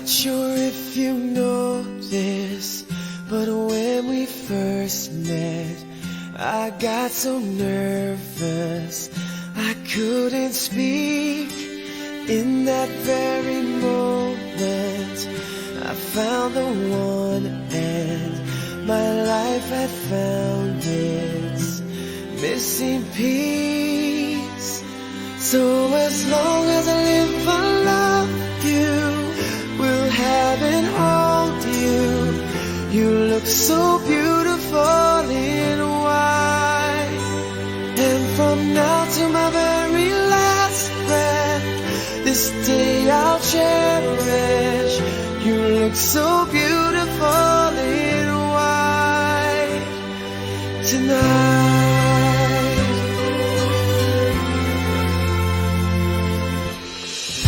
Sure if you know this, but when we first met, I got so nervous I couldn't speak. In that very moment I found the one, and my life had found its missing piece. So as long as I live, I love you, will have and hold you. You look so beautiful in white, and from now to my very last breath, this day I'll cherish. You look so beautiful in white tonight.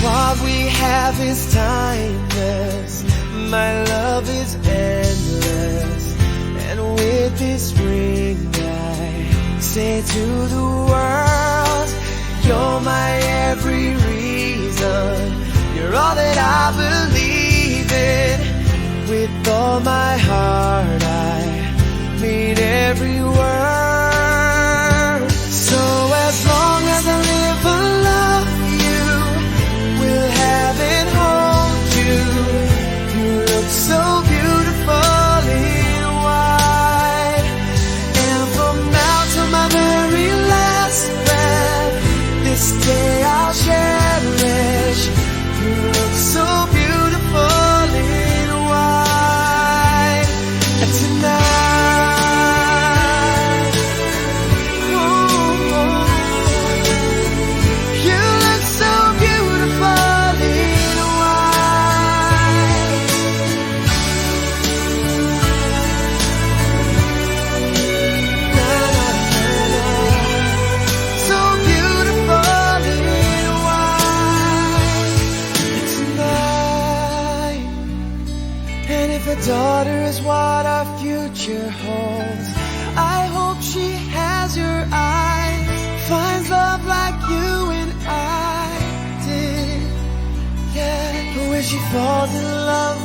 What we have is timeless, my love is endless, and with this ring I say to the world, you're my every reason, you're all that I believe in. With all my heart I mean every word. So as long as I live, I love you, will have and hold you. You look so beautiful in white, and from now to my very last breath, this day I'll cherish. You look so beautiful in white tonight. Oh, you look so beautiful in white. Na, na, na, na. So beautiful in white tonight. And if a daughter is what our future holds, I hope she has your eyes, finds love like you and I did. Yeah, but when she falls in love